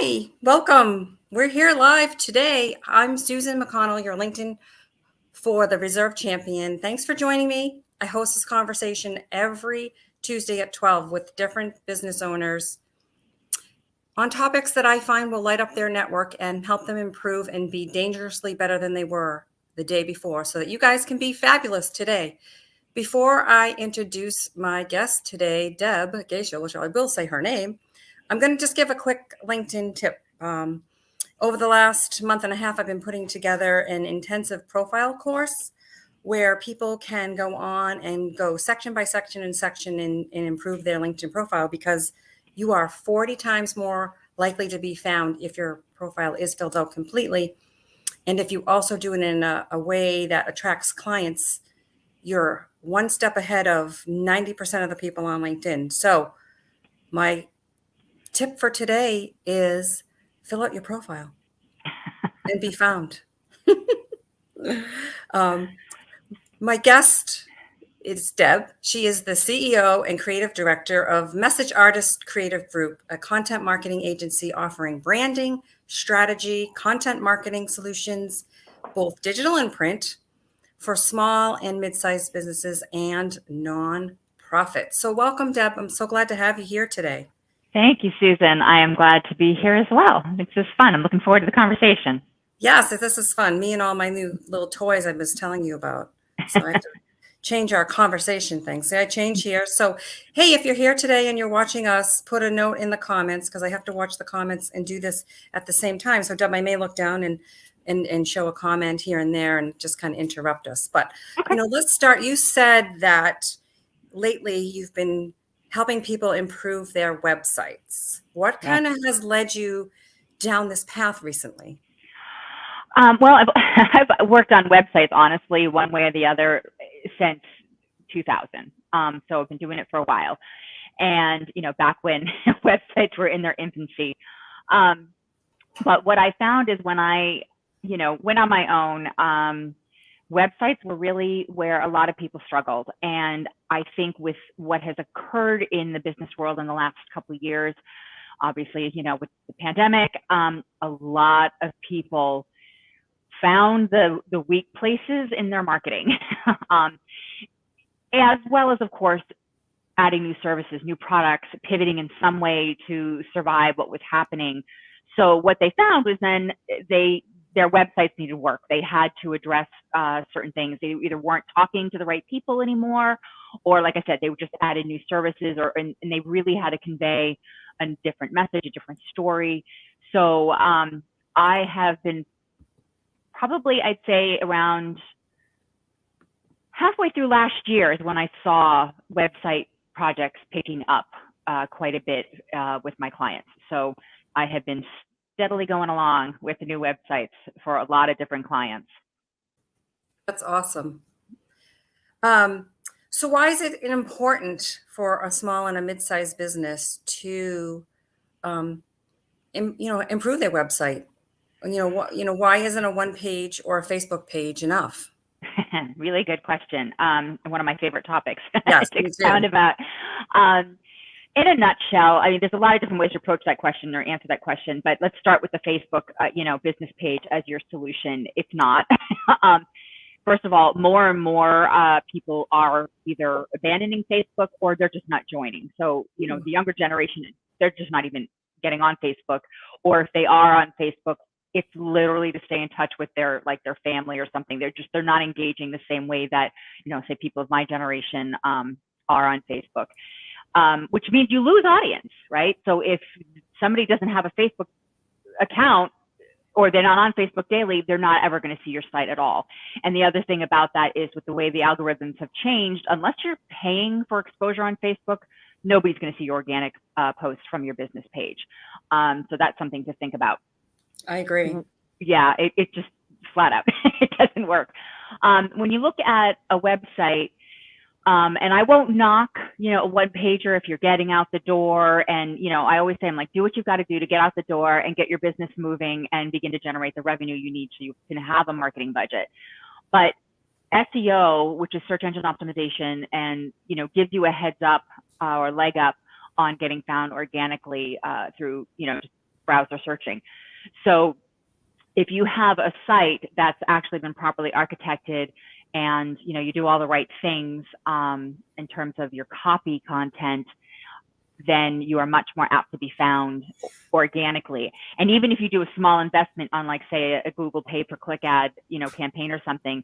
Hi, welcome. We're here live today. I'm Susan McConnell, your LinkedIn for the Reserve Champion. Thanks for joining me. I host this conversation every Tuesday at 12 with different business owners on topics that I find will light up their network and help them improve and be dangerously better than they were the day before so that you guys can be fabulous today. Before I introduce my guest today, Deb Goeschel, which I will say her name, I'm going to just give a quick LinkedIn tip. Over the last month and a half, I've been putting together an intensive profile course where people can go on and go section by section and improve their LinkedIn profile, because you are 40 times more likely to be found if your profile is filled out completely. And if you also do it in a way that attracts clients, you're one step ahead of 90% of the people on LinkedIn. So my tip for today is fill out your profile and be found. My guest is Deb. She is the CEO and creative director of Message Artist Creative Group, a content marketing agency offering branding, strategy, content marketing solutions, both digital and print, for small and mid-sized businesses and non-profits. So welcome, Deb. I'm so glad to have you here today. Thank you, Susan. I am glad to be here as well. It's just fun. I'm looking forward to the conversation. Yes, this is fun. Me and all my new little toys I was telling you about. So I have to change our conversation thing. See, I change here. So, hey, if you're here today and you're watching us, put a note in the comments, because I have to watch the comments and do this at the same time. So, Deb, I may look down and show a comment here and there and just kind of interrupt us. But, let's start. You said that lately you've been helping people improve their websites. What kind of has led you down this path recently? Well, I've worked on websites, honestly, one way or the other since 2000. So I've been doing it for a while. And, back when websites were in their infancy. But what I found is when I, went on my own, websites were really where a lot of people struggled. And I think with what has occurred in the business world in the last couple of years, obviously, with the pandemic, a lot of people found the weak places in their marketing, as well as, of course, adding new services, new products, pivoting in some way to survive what was happening. So what they found was then their websites needed work. They had to address certain things. They either weren't talking to the right people anymore, or like I said, they just added new services, and they really had to convey a different message, a different story. So I have been probably, I'd say, around halfway through last year is when I saw website projects picking up quite a bit with my clients. So I have been steadily going along with the new websites for a lot of different clients. That's awesome. So why is it important for a small and a mid-sized business to, improve their website? Why isn't a one page or a Facebook page enough? Really good question. One of my favorite topics Yes, to expound about. In a nutshell, I mean, there's a lot of different ways to approach that question or answer that question, but let's start with the Facebook, business page as your solution. It's not. First of all, more and more people are either abandoning Facebook or they're just not joining. So, the younger generation, they're just not even getting on Facebook, or if they are on Facebook, it's literally to stay in touch with their family or something. They're not engaging the same way that, say people of my generation are on Facebook, which means you lose audience, right? So if somebody doesn't have a Facebook account or they're not on Facebook daily, they're not ever going to see your site at all. And the other thing about that is with the way the algorithms have changed, unless you're paying for exposure on Facebook, nobody's going to see your organic posts from your business page. So that's something to think about. I agree. Yeah, it just flat out, it doesn't work. When you look at a website, and I won't knock, a one pager if you're getting out the door. And, I always say, I'm like, do what you've got to do to get out the door and get your business moving and begin to generate the revenue you need so you can have a marketing budget. But SEO, which is search engine optimization, and, gives you a heads up or leg up on getting found organically through, just browser searching. So if you have a site that's actually been properly architected and you do all the right things in terms of your copy content, then you are much more apt to be found organically. And even if you do a small investment on, like, say, a Google pay-per-click ad, campaign or something,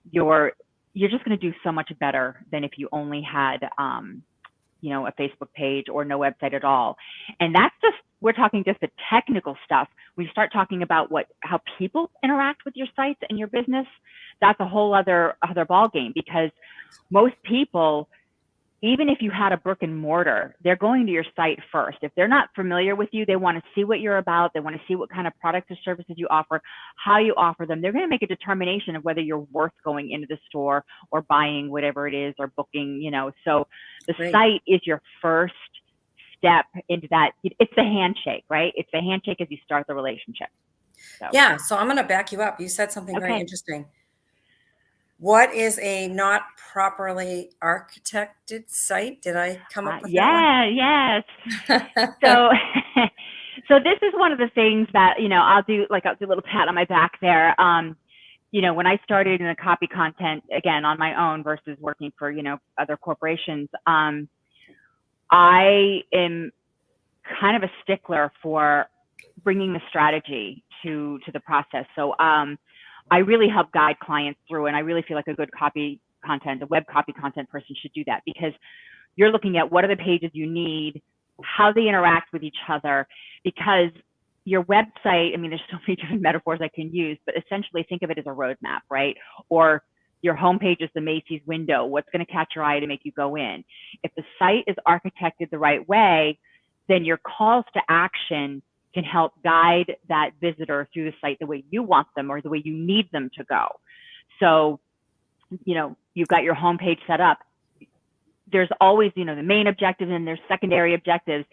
you're just going to do so much better than if you only had, a Facebook page or no website at all. And we're talking just the technical stuff. We start talking about how people interact with your sites and your business. That's a whole other ball game, because most people, even if you had a brick and mortar, they're going to your site first. If they're not familiar with you, they want to see what you're about. They want to see what kind of products or services you offer, how you offer them. They're going to make a determination of whether you're worth going into the store or buying whatever it is or booking, So the Great. site is your first step into that. It's the handshake, right? It's the handshake as you start the relationship. So. Yeah. So I'm going to back you up. You said something very interesting. What is a not properly architected site? Did I come up with that one? Yes. So this is one of the things that, I'll do a little pat on my back there. When I started in the copy content, again, on my own versus working for, other corporations, I am kind of a stickler for bringing the strategy to the process. So, I really help guide clients through, and I really feel like a good a web copy content person should do that, because you're looking at what are the pages you need, how they interact with each other, because your website, there's so many different metaphors I can use, but essentially think of it as a roadmap, right? Or your homepage is the Macy's window. What's going to catch your eye to make you go in? If the site is architected the right way, then your calls to action can help guide that visitor through the site the way you want them or the way you need them to go. So, you've got your homepage set up. There's always, the main objectives and there's secondary objectives,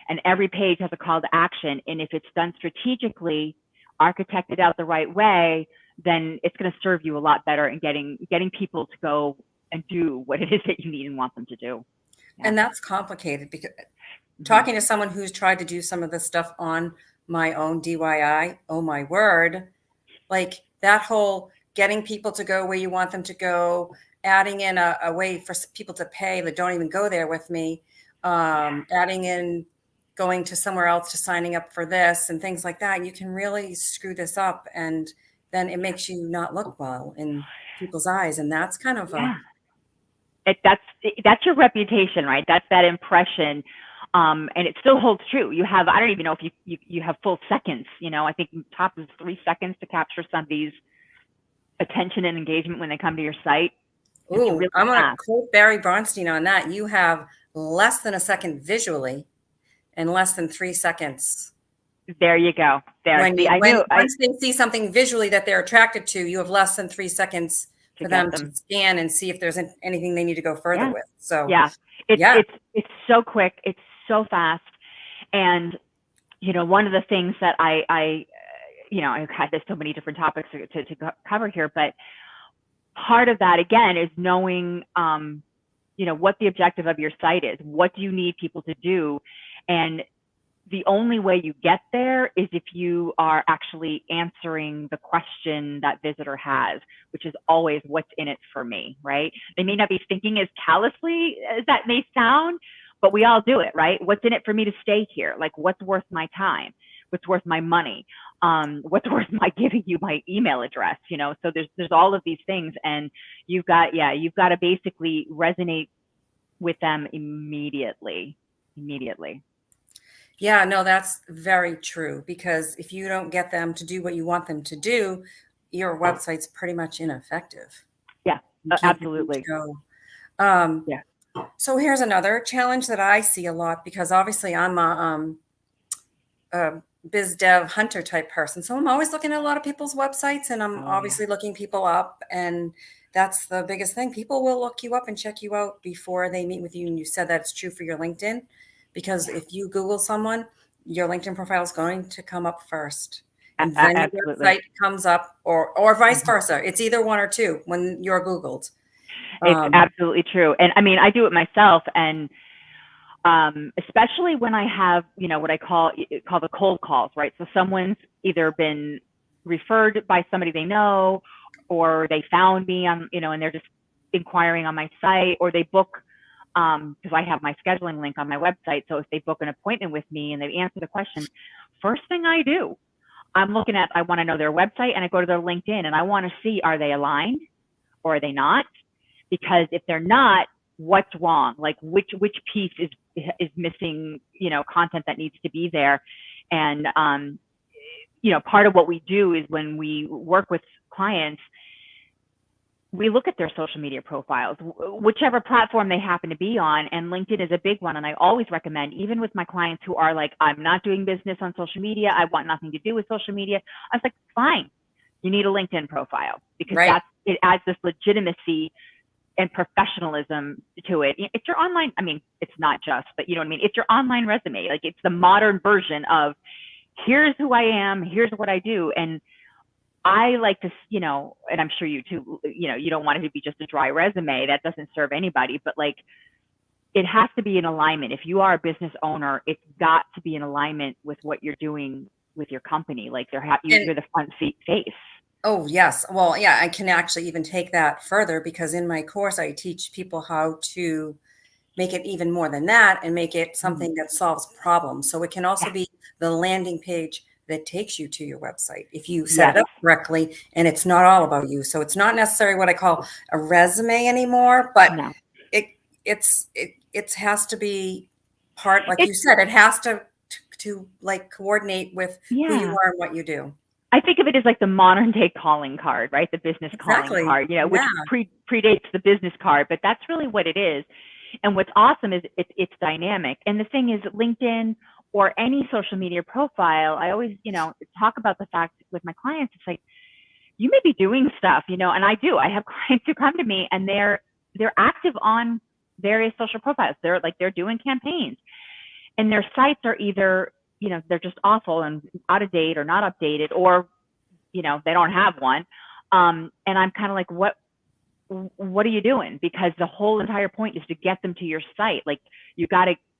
and every page has a call to action. And if it's done strategically, architected out the right way, then it's going to serve you a lot better in getting people to go and do what it is that you need and want them to do. Yeah. And that's complicated, because talking to someone who's tried to do some of this stuff on my own DIY, oh my word, like that whole getting people to go where you want them to go, adding in a way for people to pay that don't even go there with me, adding in going to somewhere else to signing up for this and things like that, you can really screw this up, and then it makes you not look well in people's eyes. And that's kind of that's your reputation, right? That's that impression. And it still holds true. You have, I don't even know if you have full seconds, I think top is 3 seconds to capture somebody's attention and engagement when they come to your site. Ooh, really I'm going to quote Barry Bronstein on that. You have less than a second visually and less than 3 seconds. There you go. Once they see something visually that they're attracted to, you have less than 3 seconds for them to scan and see if there's anything they need to go further with. So it's so quick. It's so fast. And, one of the things that I've had, there's so many different topics to cover here, but part of that, again, is knowing, what the objective of your site is. What do you need people to do? And the only way you get there is if you are actually answering the question that visitor has, which is always, what's in it for me, right? They may not be thinking as callously as that may sound, but we all do it, right? What's in it for me to stay here? Like, what's worth my time? What's worth my money? What's worth my giving you my email address? So there's all of these things, and you've got to basically resonate with them immediately. Yeah, no, that's very true, because if you don't get them to do what you want them to do, your website's pretty much ineffective. Yeah, absolutely. So here's another challenge that I see a lot, because obviously I'm a biz dev hunter type person. So I'm always looking at a lot of people's websites, and I'm obviously looking people up, and that's the biggest thing. People will look you up and check you out before they meet with you. And you said that's true for your LinkedIn, because if you Google someone, your LinkedIn profile is going to come up first, and then your website comes up, or vice versa. It's either one or two when you're Googled. It's absolutely true. And I do it myself, and especially when I have, what I call the cold calls, right? So someone's either been referred by somebody they know, or they found me on, and they're just inquiring on my site, or they book, because I have my scheduling link on my website. So if they book an appointment with me and they answer the question, first thing I do, I want to know their website, and I go to their LinkedIn, and I want to see, are they aligned or are they not? Because if they're not, what's wrong? Like which piece is missing, content that needs to be there. And, part of what we do is when we work with clients, we look at their social media profiles, whichever platform they happen to be on, and LinkedIn is a big one. And I always recommend, even with my clients who are like, I'm not doing business on social media, I want nothing to do with social media, I was like, fine, you need a LinkedIn profile, because Right. it adds this legitimacy and professionalism to it. It's your online, it's not just, but you know what I mean? It's your online resume. Like, it's the modern version of, here's who I am, here's what I do. And I like to, and I'm sure you too, you don't want it to be just a dry resume. That doesn't serve anybody, but like, it has to be in alignment. If you are a business owner, it's got to be in alignment with what you're doing with your company. Like, you're the front face. Oh, yes. Well, yeah, I can actually even take that further, because in my course, I teach people how to make it even more than that and make it something that solves problems. So it can also be the landing page that takes you to your website if you set it up correctly, and it's not all about you. So it's not necessarily what I call a resume anymore, but No. it has to be part, like you said, it has to like coordinate with who you are and what you do. I think of it as like the modern day calling card, right? The business calling card, which predates the business card, but that's really what it is. And what's awesome is it's dynamic. And the thing is, LinkedIn or any social media profile, I always, talk about the fact with my clients, it's like, you may be doing stuff, and I do. I have clients who come to me and they're active on various social profiles. They're doing campaigns, and their sites are either, they're just awful and out of date or not updated, or, they don't have one. And I'm kind of like, what are you doing? Because the whole entire point is to get them to your site. Like,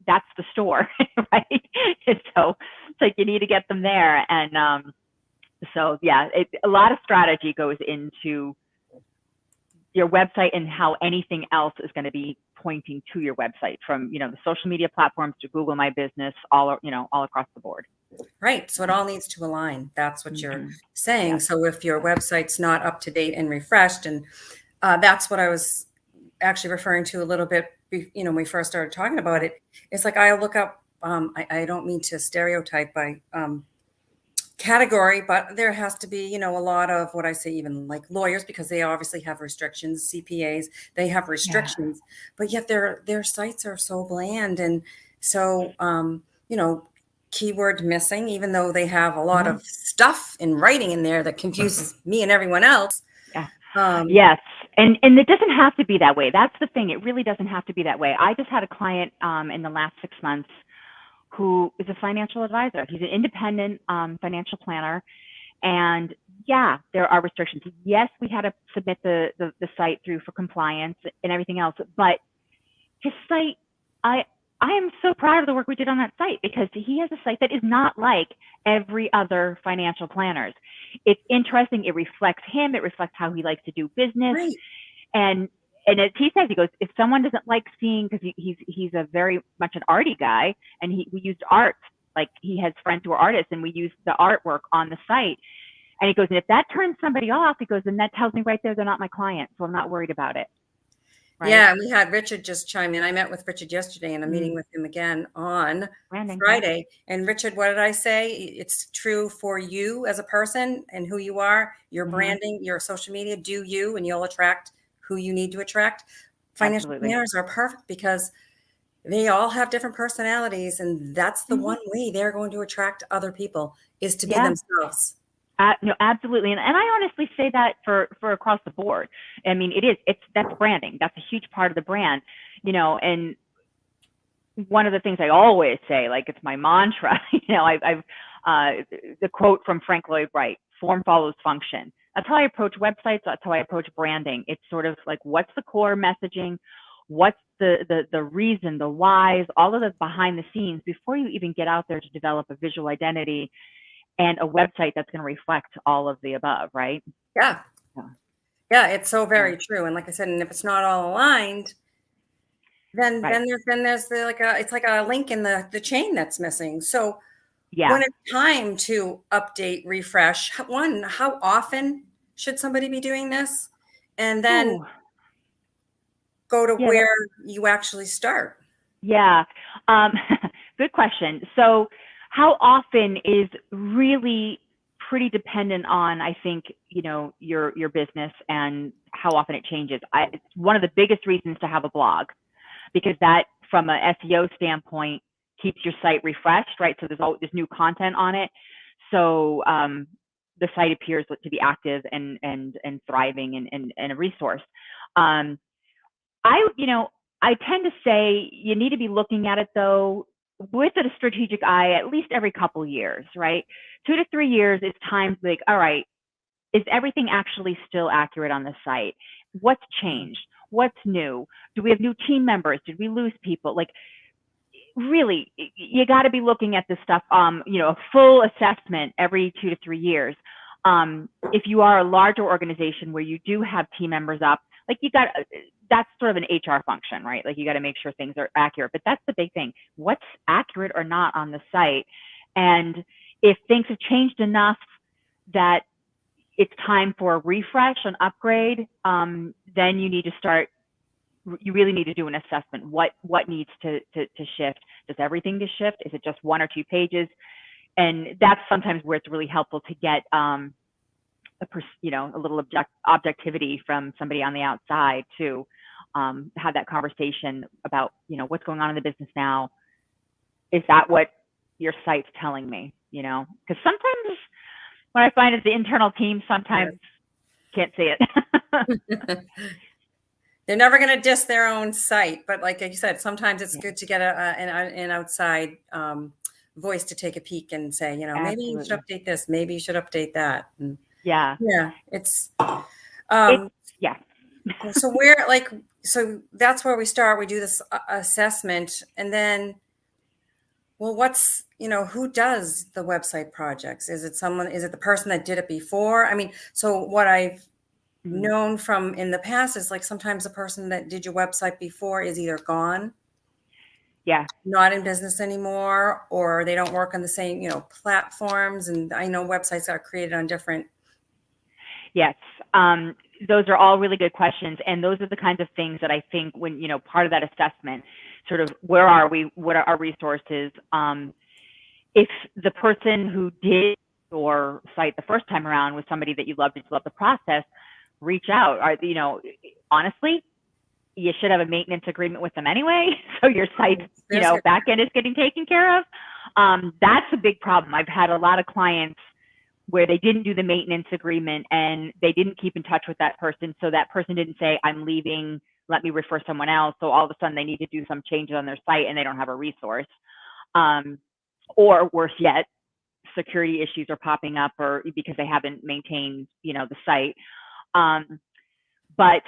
that's the store, right? And so it's like, you need to get them there. And so, yeah, a lot of strategy goes into your website and how anything else is going to be pointing to your website, from, the social media platforms to Google My Business, all across the board. Right. So it all needs to align. That's what you're saying. Yeah. So if your website's not up to date and refreshed, and that's what I was actually referring to a little bit, when we first started talking about it, it's like, I look up, I don't mean to stereotype by category, but there has to be, a lot of what I say, even like lawyers, because they obviously have restrictions, CPAs, they have restrictions, but yet their sites are so bland. And so, keyword missing, even though they have a lot of stuff in writing in there that confuses me and everyone else. Yes. And it doesn't have to be that way. That's the thing. It really doesn't have to be that way. I just had a client in the last 6 months who is a financial advisor. He's an independent financial planner. And yeah, there are restrictions. Yes, we had to submit the site through for compliance and everything else. But his site, I am so proud of the work we did on that site, because he has a site that is not like every other financial planner's. It's interesting. It reflects him. It reflects how he likes to do business. Right. And as he says, he goes, if someone doesn't like seeing, because he's a very much an arty guy, and we used art, like he has friends who are artists, and we used the artwork on the site. And he goes, and if that turns somebody off, he goes, then that tells me right there they're not my client, so I'm not worried about it. Right? Yeah, and we had Richard just chime in. I met with Richard yesterday, and I'm meeting with him again on Friday. And Richard, what did I say? It's true for you as a person and who you are, your branding, your social media. Do you, and you'll attract who you need to attract. Financial planners are perfect, because they all have different personalities, and that's the one way they're going to attract other people, is to be themselves. No, absolutely. And I honestly say that for across the board. I mean, that's branding. That's a huge part of the brand, and one of the things I always say, like, it's my mantra, I've the quote from Frank Lloyd Wright, form follows function. That's how I approach websites. That's how I approach branding. It's sort of like, what's the core messaging? What's the reason, the whys, all of the behind the scenes before you even get out there to develop a visual identity and a website that's going to reflect all of the above, right? Yeah. Yeah. Yeah, it's so very Yeah. true. And like I said, and if it's not all aligned, then Right. there's the like a it's like a link in the chain that's missing. So Yeah. when it's time to update, refresh, one, how often should somebody be doing this? And then Ooh. go to Yeah. where you actually start. Yeah. Um, good question. So, how often is really pretty dependent on, I think, your business and how often it changes. It's one of the biggest reasons to have a blog, because that, from a SEO standpoint, keeps your site refreshed, right? So there's new content on it. So the site appears to be active and thriving and a resource. Um, I tend to say you need to be looking at it, though, with a strategic eye at least every couple years, right? 2 to 3 years, it's time to be like, all right, is everything actually still accurate on the site? What's changed? What's new? Do we have new team members? Did we lose people? Like, really, you got to be looking at this stuff, a full assessment every 2 to 3 years. If you are a larger organization where you do have team members up, like that's sort of an HR function, right? Like you got to make sure things are accurate, but that's the big thing. What's accurate or not on the site? And if things have changed enough that it's time for a refresh, an upgrade, then you really need to do an assessment. What needs to shift? Does everything to shift? Is it just one or two pages? And that's sometimes where it's really helpful to get a little objectivity from somebody on the outside to have that conversation about what's going on in the business now. Is that what your site's telling me? Because sometimes what I find is the internal team sometimes can't see it. They're never going to diss their own site, but like you said, sometimes it's good to get an outside voice to take a peek and say, maybe you should update this, maybe you should update that. And yeah, it's yeah. So that's where we start. We do this assessment, and then, well, who does the website projects? Is it the person that did it before? I mean, so what I've known from in the past is like sometimes the person that did your website before is either gone, not in business anymore, or they don't work on the same, platforms. And I know websites are created on different. Yes. Those are all really good questions. And those are the kinds of things that I think when, part of that assessment, sort of where are we, what are our resources? If the person who did your site the first time around was somebody that you loved the process, reach out. Honestly, you should have a maintenance agreement with them anyway. So your site, back end is getting taken care of. That's a big problem. I've had a lot of clients where they didn't do the maintenance agreement and they didn't keep in touch with that person. So that person didn't say, I'm leaving, let me refer someone else. So all of a sudden they need to do some changes on their site and they don't have a resource. Or worse yet, security issues are popping up or because they haven't maintained, the site. But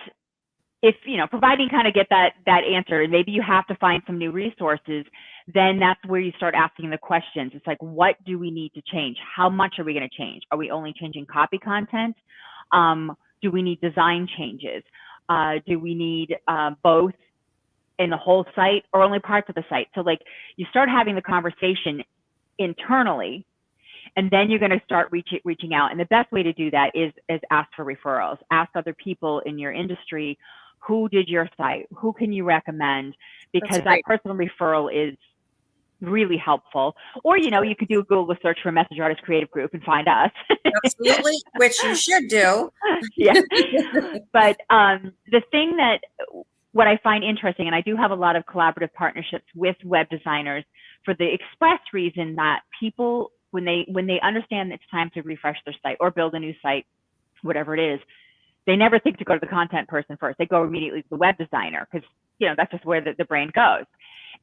if, providing kind of get that answer, and maybe you have to find some new resources, then that's where you start asking the questions. It's like, what do we need to change? How much are we going to change? Are we only changing copy content? Do we need design changes? Do we need both in the whole site or only parts of the site? So like you start having the conversation internally, and then you're going to start reaching out. And the best way to do that is ask for referrals. Ask other people in your industry, who did your site? Who can you recommend? Because that personal referral is really helpful. Or, you could do a Google search for Messenger Artist Creative Group and find us. Absolutely, which you should do. Yeah. But the thing what I find interesting, and I do have a lot of collaborative partnerships with web designers for the express reason that people, when they understand it's time to refresh their site or build a new site, whatever it is, they never think to go to the content person first. They go immediately to the web designer because, that's just where the brain goes.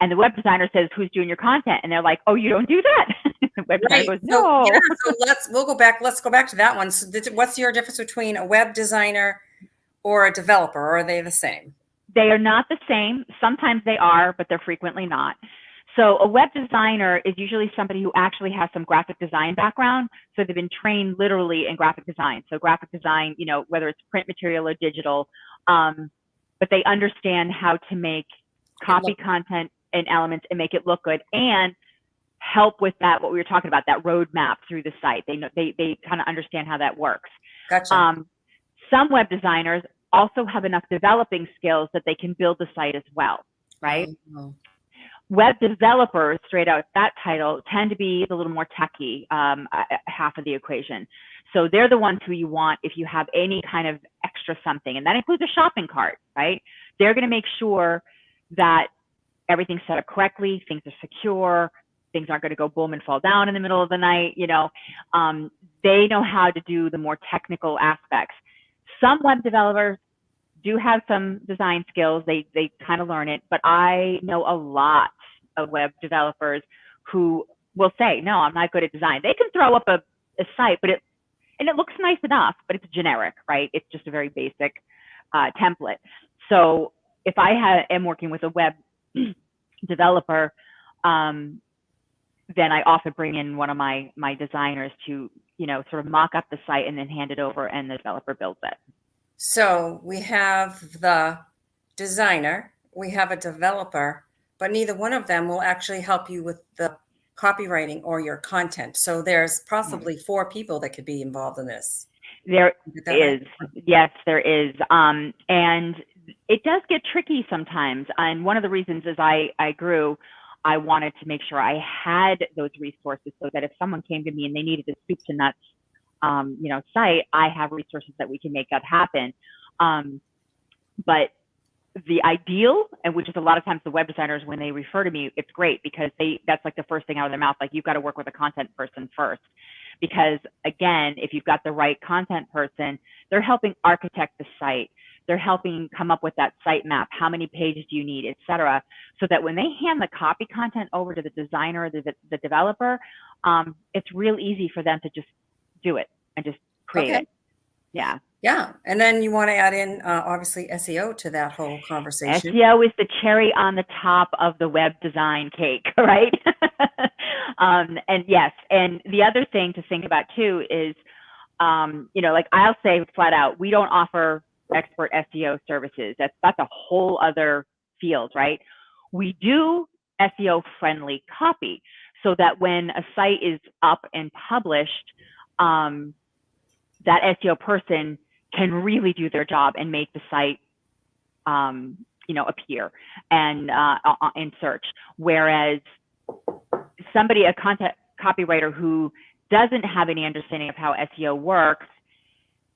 And the web designer says, who's doing your content? And they're like, oh, you don't do that. The web designer goes, no. So let's go back to that one. So what's your difference between a web designer or a developer? Or are they the same? They are not the same. Sometimes they are, but they're frequently not. So a web designer is usually somebody who actually has some graphic design background. So they've been trained literally in graphic design. So graphic design, you know, whether it's print material or digital, but they understand how to make copy content and elements and make it look good and help with that, what we were talking about, that roadmap through the site. They know, they kind of understand how that works. Gotcha. Some web designers also have enough developing skills that they can build the site as well, right? Oh. Web developers, straight out that title, tend to be the little more techy half of the equation. So they're the ones who you want if you have any kind of extra something, and that includes a shopping cart, right? They're going to make sure that everything's set up correctly, things are secure, things aren't going to go boom and fall down in the middle of the night. You know, they know how to do the more technical aspects. Some web developers do have some design skills. They kind of learn it, but I know a lot of web developers who will say, no, I'm not good at design. They can throw up a site, but it looks nice enough, but it's generic, right? It's just a very basic template. So if I am working with a web developer, then I often bring in one of my designers to, you know, sort of mock up the site and then hand it over, and the developer builds it. So we have the designer, we have a developer, but neither one of them will actually help you with the copywriting or your content. So there's possibly 4 people that could be involved in this. There is. Right? Yes, there is. And it does get tricky sometimes. And one of the reasons is I grew, I wanted to make sure I had those resources so that if someone came to me and they needed a soup to nuts, you know, site, I have resources that we can make that happen. But the ideal, and which is a lot of times the web designers, when they refer to me, it's great because that's like the first thing out of their mouth. Like, you've got to work with a content person first, because again, if you've got the right content person, they're helping architect the site. They're helping come up with that site map. How many pages do you need, et cetera, so that when they hand the copy content over to the designer or the developer, it's real easy for them to just do it and just create it. Yeah. Yeah. And then you want to add in, obviously, SEO to that whole conversation. SEO is the cherry on the top of the web design cake, right? And yes. And the other thing to think about too is, you know, like I'll say flat out, we don't offer expert SEO services. That's a whole other field, right? We do SEO friendly copy so that when a site is up and published, that SEO person can really do their job and make the site, you know, appear and in search. Whereas a content copywriter who doesn't have any understanding of how SEO works,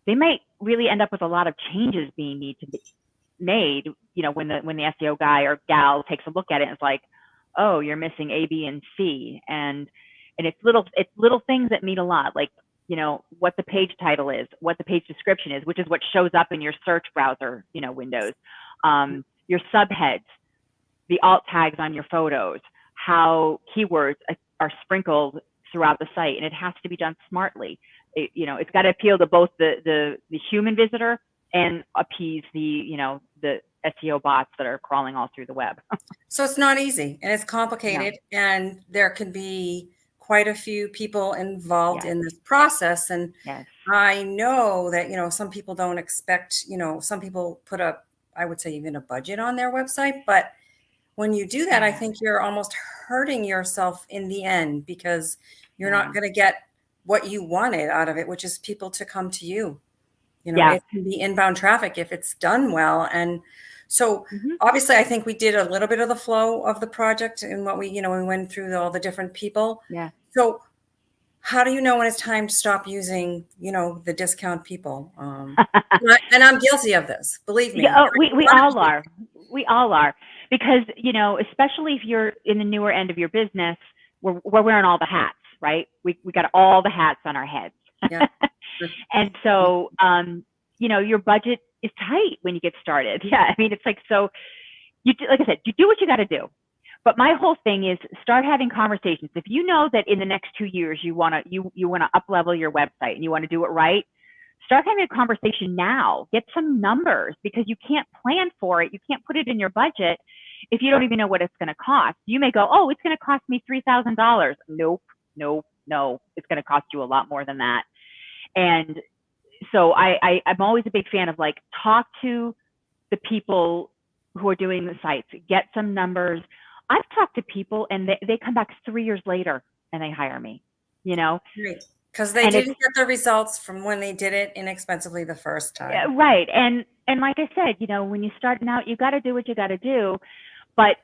they might really end up with a lot of changes being need to be made. You know, when the SEO guy or gal takes a look at it, and it's like, oh, you're missing A, B, and C, and it's little things that mean a lot, like, you know, what the page title is, what the page description is, which is what shows up in your search browser, you know, windows, your subheads, the alt tags on your photos, how keywords are sprinkled throughout the site, and it has to be done smartly. You know, it's got to appeal to both the human visitor and appease the SEO bots that are crawling all through the web. So it's not easy, and it's complicated, and there can be quite a few people involved in this process. And I know that, you know, some people don't expect, you know, some people put I would say even a budget on their website, but when you do that, I think you're almost hurting yourself in the end, because you're not going to get what you wanted out of it, which is people to come to you. You know, it can be inbound traffic if it's done well. And so obviously I think we did a little bit of the flow of the project and what we went through all the different people. Yeah. So how do you know when it's time to stop using, you know, the discount people? And I'm guilty of this, believe me. Yeah, we all are. We all are. Because, you know, especially if you're in the newer end of your business, we're wearing all the hats, right? We got all the hats on our heads. Yeah. And so, you know, your budget is tight when you get started. Yeah. I mean, it's like, so like I said, you do what you got to do. But my whole thing is start having conversations. If you know that in the next 2 years, you want to up level your website and you want to do it right, Start having a conversation now. Get some numbers, because you can't plan for it. You can't put it in your budget if you don't even know what it's going to cost. You may go, oh, it's going to cost me $3,000. Nope, nope, no. It's going to cost you a lot more than that. And so I'm always a big fan of, like, talk to the people who are doing the sites, get some numbers. I've talked to people and they come back 3 years later and they hire me, you know? Right. Because they And didn't get the results from when they did it inexpensively the first time. right. And like I said, you know, when you're starting out, you got to do what you got to do. But,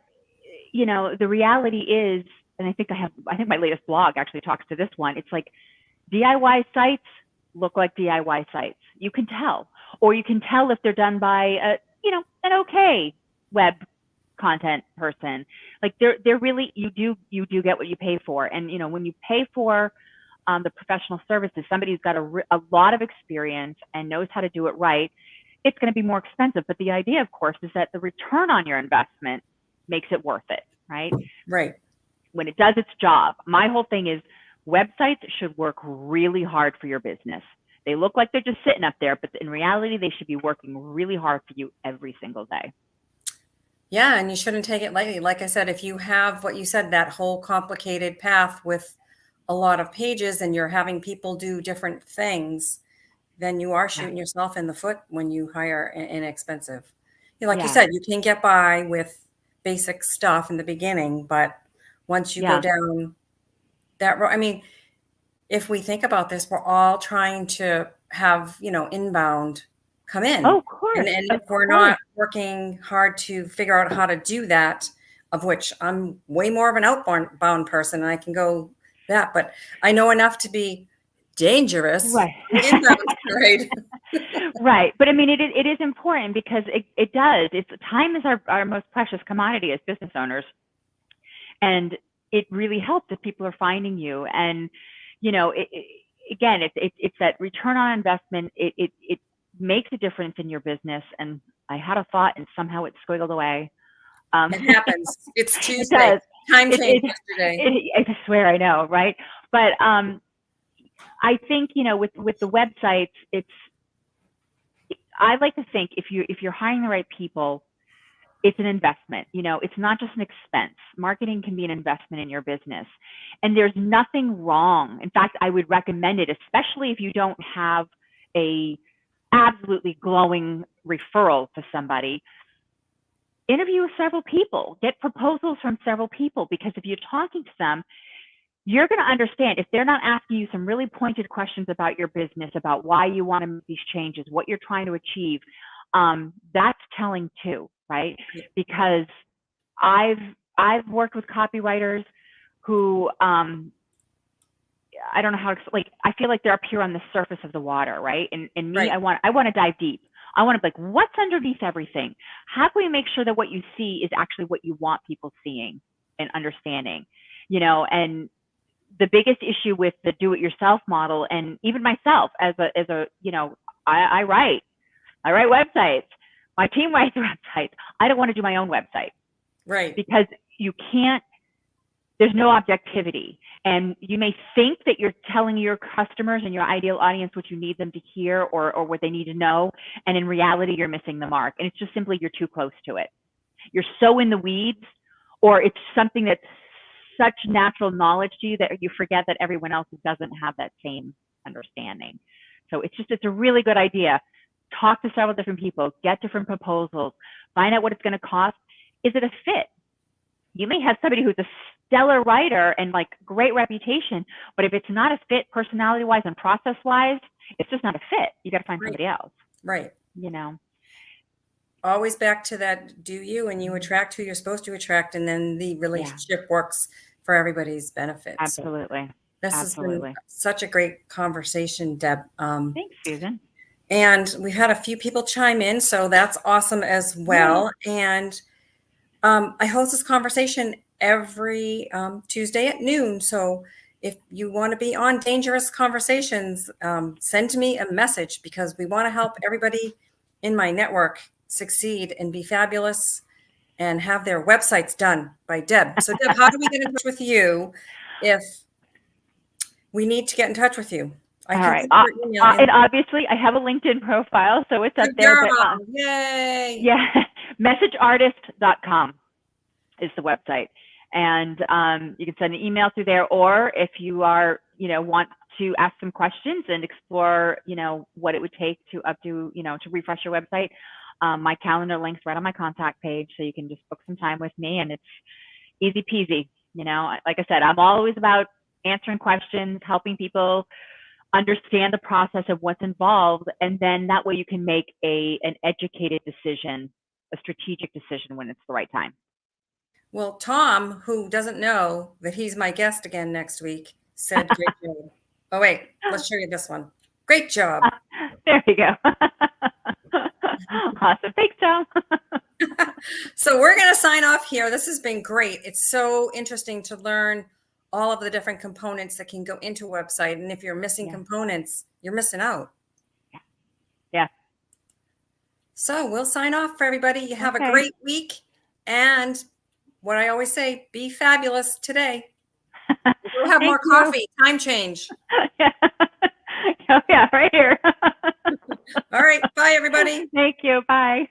you know, the reality is, and I think my latest blog actually talks to this one. It's like, DIY sites look like DIY sites. You can tell, or you can tell if they're done by an okay web content person. Like, they're really, you do get what you pay for. And, you know, when you pay for the professional services, somebody who's got a lot of experience and knows how to do it right, it's going to be more expensive. But the idea, of course, is that the return on your investment makes it worth it, right? Right. When it does its job. My whole thing is, websites should work really hard for your business. They look like they're just sitting up there, but in reality, they should be working really hard for you every single day. Yeah, and you shouldn't take it lightly. Like I said, if you have what you said, that whole complicated path with a lot of pages and you're having people do different things, then you are shooting yourself in the foot when you hire inexpensive. Like you said, you can get by with basic stuff in the beginning, but once you go down that road, I mean, if we think about this, we're all trying to have, inbound come in. Oh, of course. And if we're not working hard to figure out how to do that, of which I'm way more of an outbound person and I can go that, but I know enough to be dangerous. Right. Inbound, right. Right. But I mean, it is important, because it does. Time is our most precious commodity as business owners. And it really helps if people are finding you. And, you know, again, it's that return on investment. It makes a difference in your business. And I had a thought and somehow it squiggled away. It happens. It's Tuesday. Time changed yesterday. I swear, I know, right? But I think, you know, with the websites, I like to think if you're hiring the right people, it's an investment. You know, it's not just an expense. Marketing can be an investment in your business. And there's nothing wrong. In fact, I would recommend it, especially if you don't have a absolutely glowing referral to somebody. Interview several people, get proposals from several people, because if you're talking to them, you're going to understand if they're not asking you some really pointed questions about your business, about why you want to make these changes, what you're trying to achieve. That's telling too, right? Because I've worked with copywriters who I don't know how to, like, I feel like they're up here on the surface of the water, right? And me, right. I want to dive deep. I want to be like, what's underneath everything? How can we make sure that what you see is actually what you want people seeing and understanding? You know, and the biggest issue with the do-it-yourself model, and even myself as a you know, I write websites. My team writes websites. I don't want to do my own website, right? Because you can't. There's no objectivity, and you may think that you're telling your customers and your ideal audience what you need them to hear or what they need to know, and in reality, you're missing the mark. And it's just simply you're too close to it. You're so in the weeds, or it's something that's such natural knowledge to you that you forget that everyone else doesn't have that same understanding. So it's a really good idea. Talk to several different people, get different proposals, find out what it's going to cost. Is it a fit? You may have somebody who's a stellar writer and like great reputation, but if it's not a fit personality-wise and process-wise, it's just not a fit. You got to find somebody else. Right. You know. Always back to that, do you, and you attract who you're supposed to attract, and then the relationship works for everybody's benefit. Absolutely. So this has been such a great conversation, Deb. Thanks, Susan. And we had a few people chime in, so that's awesome as well. And I host this conversation every Tuesday at noon. So if you want to be on Dangerous Conversations, send me a message, because we want to help everybody in my network succeed and be fabulous and have their websites done by Deb. So Deb, how do we get in touch with you if we need to get in touch with you? I All can right. put your email in. And obviously, I have a LinkedIn profile, so it's up Good there. girl. But Yay. yeah, messageartist.com is the website, and you can send an email through there. Or if you are, want to ask some questions and explore, what it would take to to refresh your website, my calendar link's right on my contact page, so you can just book some time with me, and it's easy peasy. Like I said, I'm always about answering questions, helping people understand the process of what's involved, and then that way you can make an educated decision, a strategic decision when it's the right time. Well, Tom, who doesn't know that he's my guest again next week, said great job. Oh, wait, let's show you this one. Great job. There you go. Awesome. Thanks, Tom. So we're going to sign off here. This has been great. It's so interesting to learn all of the different components that can go into a website. And if you're missing components, you're missing out. Yeah. So we'll sign off for everybody. You have a great week. And what I always say, be fabulous today. We'll have more coffee. Time change. Oh, yeah, right here. All right. Bye, everybody. Thank you. Bye.